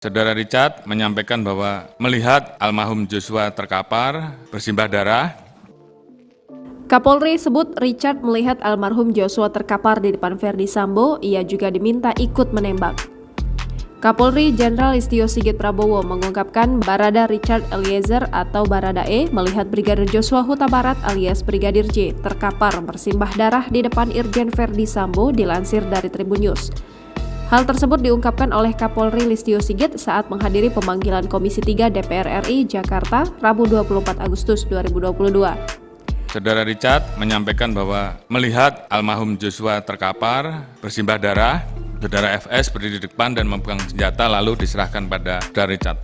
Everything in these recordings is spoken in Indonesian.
Saudara Richard menyampaikan bahwa melihat almarhum Joshua terkapar, bersimbah darah. Kapolri sebut Richard melihat almarhum Joshua terkapar di depan Verdi Sambo, ia juga diminta ikut menembak. Kapolri Jenderal Listio Sigit Prabowo mengungkapkan Barada Richard Eliezer atau Baradae melihat Brigadir Joshua Huta Barat alias Brigadir J terkapar bersimbah darah di depan Irjen Verdi Sambo, dilansir dari Tribun News. Hal tersebut diungkapkan oleh Kapolri Listio Sigit saat menghadiri pemanggilan Komisi 3 DPR RI Jakarta, Rabu 24 Agustus 2022. Saudara Richard menyampaikan bahwa melihat almarhum Joshua terkapar, bersimbah darah, saudara FS berdiri di depan dan memegang senjata lalu diserahkan pada saudara Richard.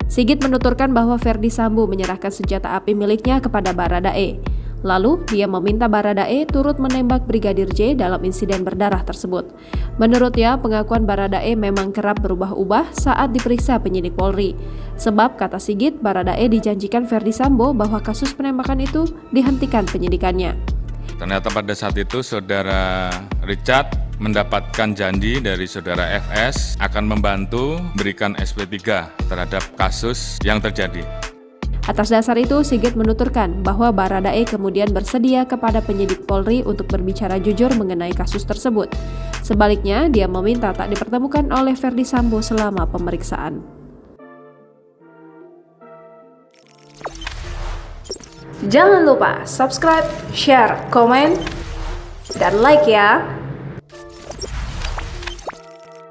Sigit menuturkan bahwa Verdi Sambo menyerahkan senjata api miliknya kepada Baradae. Lalu, dia meminta Baradae turut menembak Brigadir J dalam insiden berdarah tersebut. Menurutnya, pengakuan Baradae memang kerap berubah-ubah saat diperiksa penyidik Polri. Sebab, kata Sigit, Baradae dijanjikan Verdi Sambo bahwa kasus penembakan itu dihentikan penyidikannya. Ternyata pada saat itu saudara Richard mendapatkan janji dari saudara FS akan membantu memberikan SP3 terhadap kasus yang terjadi. Atas dasar itu, Sigit menuturkan bahwa Baradae kemudian bersedia kepada penyidik Polri untuk berbicara jujur mengenai kasus tersebut. Sebaliknya, dia meminta tak dipertemukan oleh Verdi Sambo selama pemeriksaan. Jangan lupa subscribe, share, komen, dan like ya!